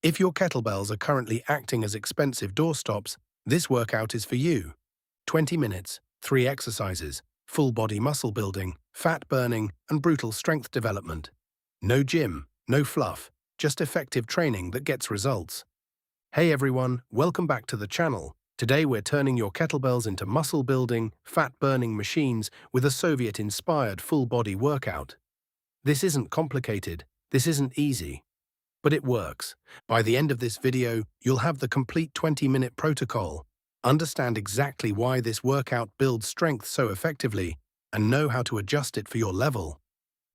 If your kettlebells are currently acting as expensive doorstops, this workout is for you. 20 minutes, 3 exercises, full body muscle building, fat burning, and brutal strength development. No gym, no fluff, just effective training that gets results. Hey everyone, welcome back to the channel. Today we're turning your kettlebells into muscle building, fat burning machines with a Soviet-inspired full body workout. This isn't complicated, this isn't easy. But it works. By the end of this video, you'll have the complete 20-minute protocol, understand exactly why this workout builds strength so effectively, and know how to adjust it for your level.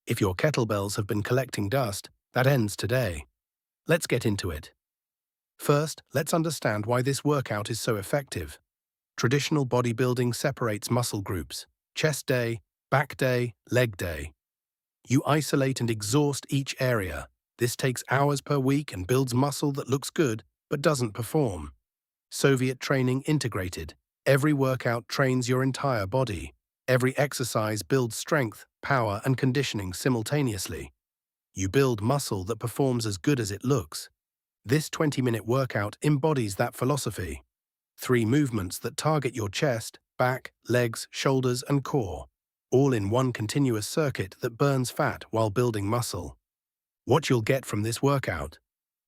If your kettlebells have been collecting dust, that ends today. Let's get into it. First, let's understand why this workout is so effective. Traditional bodybuilding separates muscle groups: chest day, back day, leg day. You isolate and exhaust each area. This takes hours per week and builds muscle that looks good but doesn't perform. Soviet training integrated. Every workout trains your entire body. Every exercise builds strength, power, and conditioning simultaneously. You build muscle that performs as good as it looks. This 20-minute workout embodies that philosophy. 3 movements that target your chest, back, legs, shoulders, and core, all in one continuous circuit that burns fat while building muscle. What you'll get from this workout: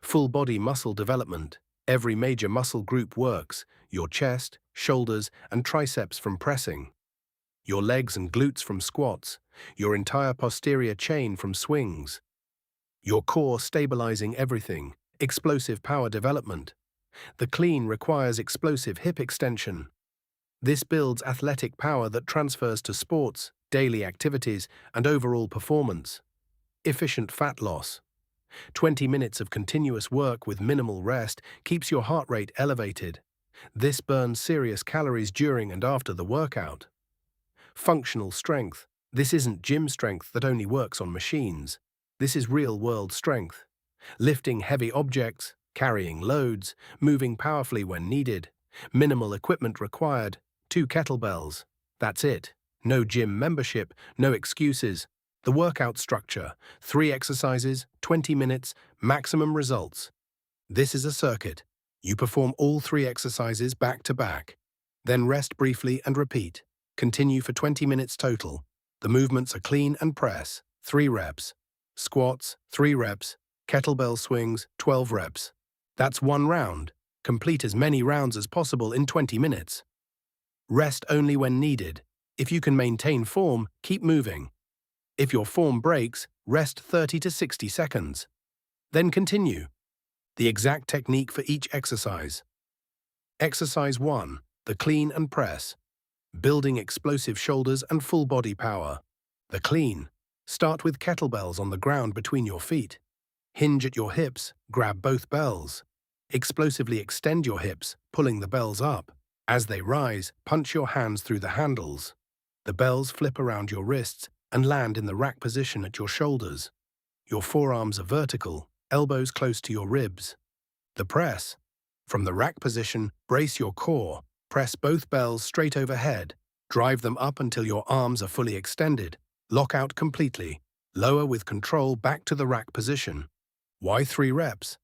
full body muscle development. Every major muscle group works: your chest, shoulders, and triceps from pressing, your legs and glutes from squats, your entire posterior chain from swings, your core stabilizing everything, explosive power development. The clean requires explosive hip extension. This builds athletic power that transfers to sports, daily activities, and overall performance. Efficient fat loss. 20 minutes of continuous work with minimal rest keeps your heart rate elevated. This burns serious calories during and after the workout. Functional strength. This isn't gym strength that only works on machines. This is real-world strength. Lifting heavy objects, carrying loads, moving powerfully when needed. Minimal equipment required. 2 kettlebells. That's it. No gym membership, no excuses. The workout structure: 3 exercises, 20 minutes, maximum results. This is a circuit. You perform all 3 exercises back to back. Then rest briefly and repeat. Continue for 20 minutes total. The movements are clean and press, 3 reps. Squats, 3 reps. Kettlebell swings, 12 reps. That's 1 round. Complete as many rounds as possible in 20 minutes. Rest only when needed. If you can maintain form, keep moving. If your form breaks, rest 30 to 60 seconds. Then continue. The exact technique for each exercise. Exercise 1. The clean and press. Building explosive shoulders and full body power. The clean. Start with kettlebells on the ground between your feet. Hinge at your hips, grab both bells. Explosively extend your hips, pulling the bells up. As they rise, punch your hands through the handles. The bells flip around your wrists and land in the rack position at your shoulders. Your forearms are vertical, elbows close to your ribs. The press. From the rack position, brace your core. Press both bells straight overhead. Drive them up until your arms are fully extended. Lock out completely. Lower with control back to the rack position. Why 3 reps?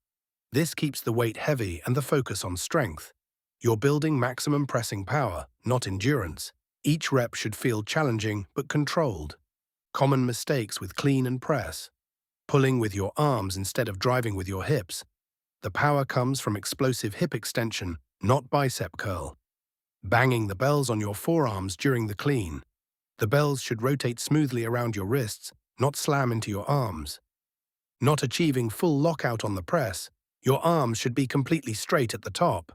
This keeps the weight heavy and the focus on strength. You're building maximum pressing power, not endurance. Each rep should feel challenging but controlled. Common mistakes with clean and press: pulling with your arms instead of driving with your hips. The power comes from explosive hip extension, not bicep curl. Banging the bells on your forearms during the clean. The bells should rotate smoothly around your wrists, not slam into your arms. Not achieving full lockout on the press. Your arms should be completely straight at the top.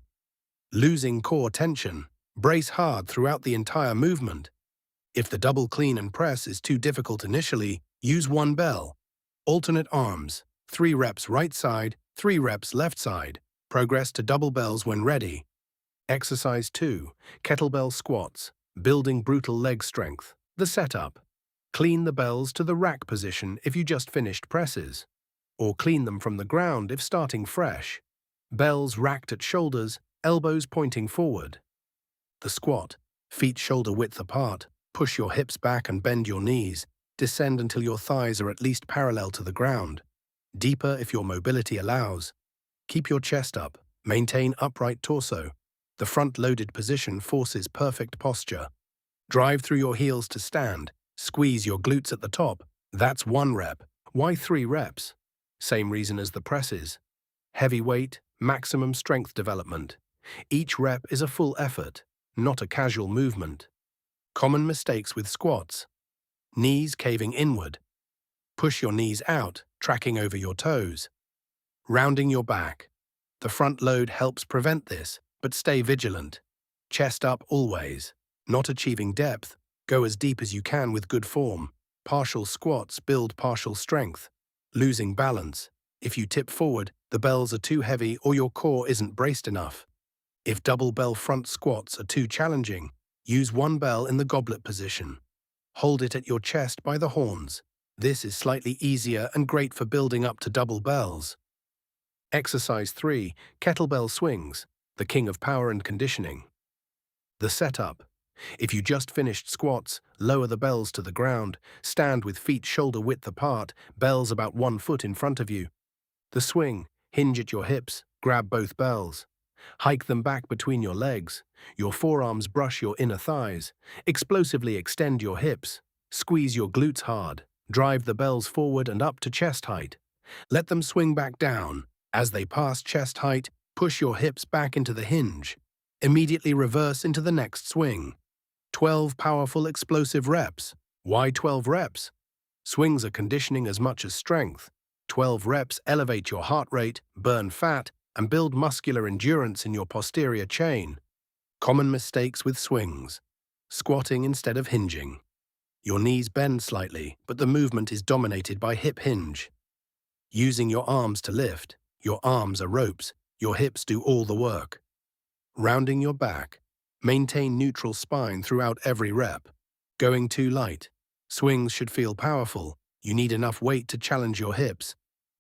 Losing core tension. Brace hard throughout the entire movement. If the double clean and press is too difficult initially, use 1 bell. Alternate arms: 3 reps right side, 3 reps left side. Progress to double bells when ready. Exercise 2. Kettlebell squats. Building brutal leg strength. The setup: clean the bells to the rack position if you just finished presses, or clean them from the ground if starting fresh. Bells racked at shoulders, elbows pointing forward. The squat: feet shoulder width apart. Push your hips back and bend your knees. Descend until your thighs are at least parallel to the ground. Deeper if your mobility allows. Keep your chest up. Maintain upright torso. The front-loaded position forces perfect posture. Drive through your heels to stand. Squeeze your glutes at the top. That's 1 rep. Why 3 reps? Same reason as the presses. Heavy weight, maximum strength development. Each rep is a full effort, not a casual movement. Common mistakes with squats. Knees caving inward. Push your knees out, tracking over your toes. Rounding your back. The front load helps prevent this, but stay vigilant. Chest up always. Not achieving depth, go as deep as you can with good form. Partial squats build partial strength. Losing balance. If you tip forward, the bells are too heavy or your core isn't braced enough. If double bell front squats are too challenging, use 1 bell in the goblet position. Hold it at your chest by the horns. This is slightly easier and great for building up to double bells. Exercise 3. Kettlebell Swings, the king of power and conditioning. The setup. If you just finished squats, lower the bells to the ground, stand with feet shoulder width apart, bells about 1 foot in front of you. The swing. Hinge at your hips, grab both bells. Hike them back between your legs. Your forearms brush your inner thighs. Explosively extend your hips. Squeeze your glutes hard. Drive the bells forward and up to chest height. Let them swing back down. As they pass chest height, push your hips back into the hinge. Immediately reverse into the next swing. 12 powerful explosive reps. Why 12 reps? Swings are conditioning as much as strength. 12 reps elevate your heart rate, burn fat, and build muscular endurance in your posterior chain. Common mistakes with swings. Squatting instead of hinging. Your knees bend slightly, but the movement is dominated by hip hinge. Using your arms to lift. Your arms are ropes. Your hips do all the work. Rounding your back. Maintain neutral spine throughout every rep. Going too light. Swings should feel powerful. You need enough weight to challenge your hips.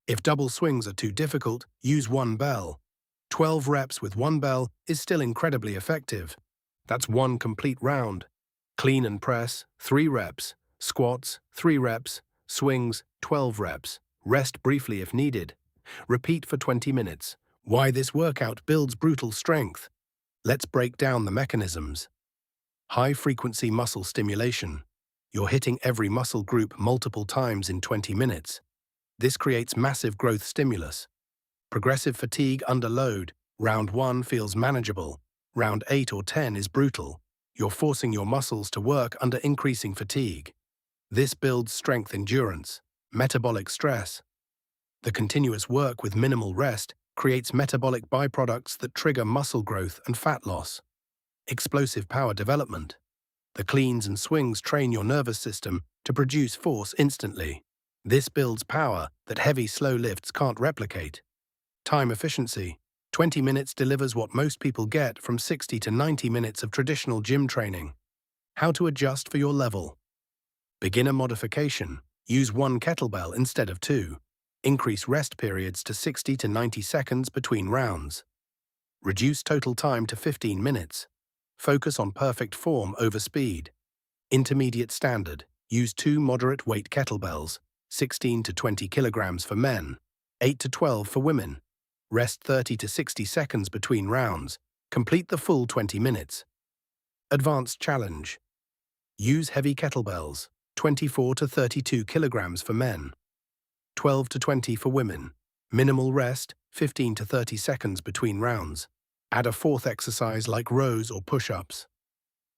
If double swings are too difficult, use 1 bell. 12 reps with 1 bell is still incredibly effective. That's 1 complete round. Clean and press, 3 reps. Squats, 3 reps. Swings, 12 reps. Rest briefly if needed. Repeat for 20 minutes. Why this workout builds brutal strength. Let's break down the mechanisms. High-frequency muscle stimulation. You're hitting every muscle group multiple times in 20 minutes. This creates massive growth stimulus. Progressive fatigue under load. Round 1 feels manageable. Round 8 or 10 is brutal. You're forcing your muscles to work under increasing fatigue. This builds strength endurance. Metabolic stress. The continuous work with minimal rest creates metabolic byproducts that trigger muscle growth and fat loss. Explosive power development. The cleans and swings train your nervous system to produce force instantly. This builds power that heavy, slow lifts can't replicate. Time efficiency. 20 minutes delivers what most people get from 60 to 90 minutes of traditional gym training. How to adjust for your level. Beginner modification. Use 1 kettlebell instead of 2. Increase rest periods to 60 to 90 seconds between rounds. Reduce total time to 15 minutes. Focus on perfect form over speed. Intermediate standard. Use 2 moderate weight kettlebells, 16 to 20 kilograms for men, 8 to 12 for women. Rest 30 to 60 seconds between rounds. Complete the full 20 minutes. Advanced challenge. Use heavy kettlebells, 24 to 32 kilograms for men, 12 to 20 for women. Minimal rest, 15 to 30 seconds between rounds. Add a 4th exercise like rows or push-ups.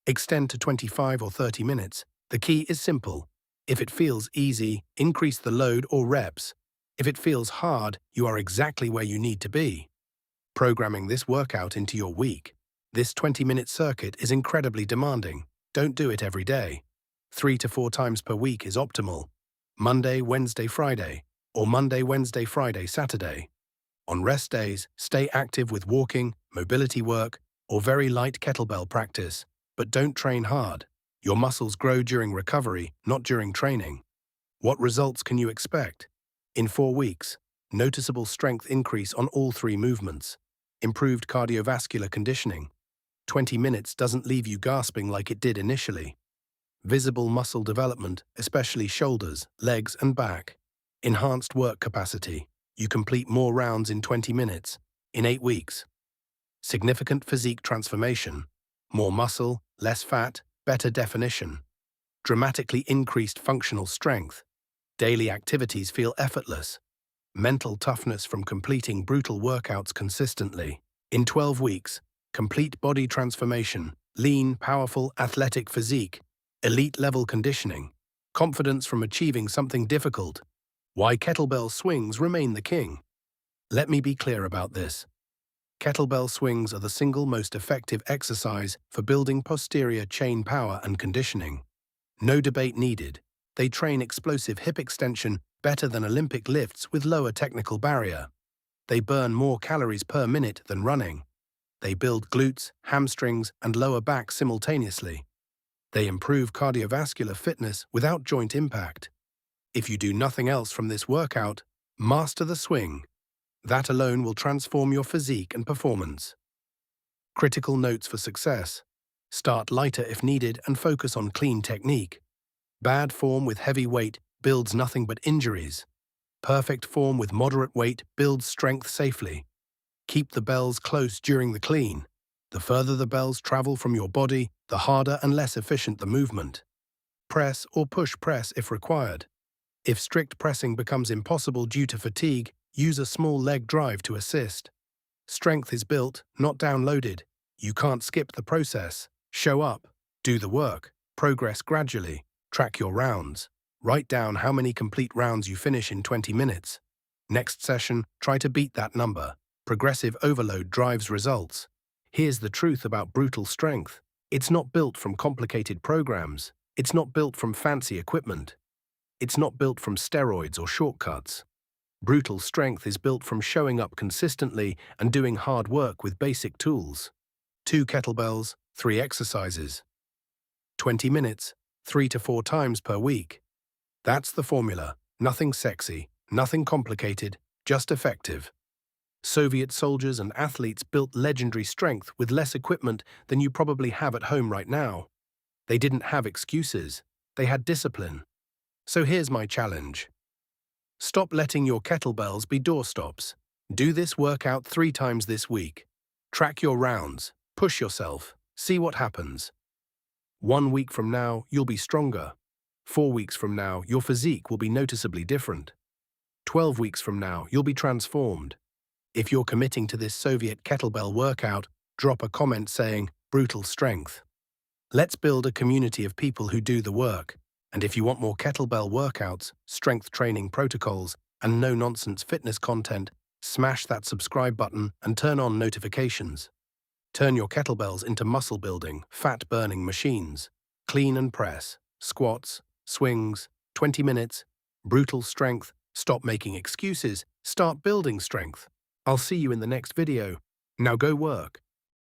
Extend to 25 or 30 minutes. The key is simple. If it feels easy, increase the load or reps. If it feels hard, you are exactly where you need to be. Programming this workout into your week. This 20-minute circuit is incredibly demanding. Don't do it every day. 3 to 4 times per week is optimal. Monday, Wednesday, Friday, or Monday, Wednesday, Friday, Saturday. On rest days, stay active with walking, mobility work, or very light kettlebell practice, but don't train hard. Your muscles grow during recovery, not during training. What results can you expect? In 4 weeks, noticeable strength increase on all 3 movements. Improved cardiovascular conditioning. 20 minutes doesn't leave you gasping like it did initially. Visible muscle development, especially shoulders, legs, and back. Enhanced work capacity. You complete more rounds in 20 minutes, in 8 weeks. Significant physique transformation. More muscle, less fat, better definition. Dramatically increased functional strength. Daily activities feel effortless. Mental toughness from completing brutal workouts consistently. In 12 weeks, complete body transformation, lean, powerful, athletic physique, elite-level conditioning, confidence from achieving something difficult. Why kettlebell swings remain the king. Let me be clear about this. Kettlebell swings are the single most effective exercise for building posterior chain power and conditioning. No debate needed. They train explosive hip extension better than Olympic lifts with lower technical barrier. They burn more calories per minute than running. They build glutes, hamstrings, and lower back simultaneously. They improve cardiovascular fitness without joint impact. If you do nothing else from this workout, master the swing. That alone will transform your physique and performance. Critical notes for success. Start lighter if needed and focus on clean technique. Bad form with heavy weight builds nothing but injuries. Perfect form with moderate weight builds strength safely. Keep the bells close during the clean. The further the bells travel from your body, the harder and less efficient the movement. Press or push press if required. If strict pressing becomes impossible due to fatigue, use a small leg drive to assist. Strength is built, not downloaded. You can't skip the process. Show up, do the work, progress gradually, track your rounds. Write down how many complete rounds you finish in 20 minutes. Next session, try to beat that number. Progressive overload drives results. Here's the truth about brutal strength. It's not built from complicated programs. It's not built from fancy equipment. It's not built from steroids or shortcuts. Brutal strength is built from showing up consistently and doing hard work with basic tools. 2 kettlebells, 3 exercises. 20 minutes, 3 to 4 times per week. That's the formula. Nothing sexy, nothing complicated, just effective. Soviet soldiers and athletes built legendary strength with less equipment than you probably have at home right now. They didn't have excuses. They had discipline. So here's my challenge. Stop letting your kettlebells be doorstops. Do this workout 3 times this week. Track your rounds. Push yourself. See what happens. 1 week from now, you'll be stronger. 4 weeks from now, your physique will be noticeably different. 12 weeks from now, you'll be transformed. If you're committing to this Soviet kettlebell workout, drop a comment saying, "Brutal strength." Let's build a community of people who do the work. And if you want more kettlebell workouts, strength training protocols, and no-nonsense fitness content, smash that subscribe button and turn on notifications. Turn your kettlebells into muscle-building, fat-burning machines. Clean and press, squats, swings, 20 minutes, brutal strength. Stop making excuses, start building strength. I'll see you in the next video. Now go work.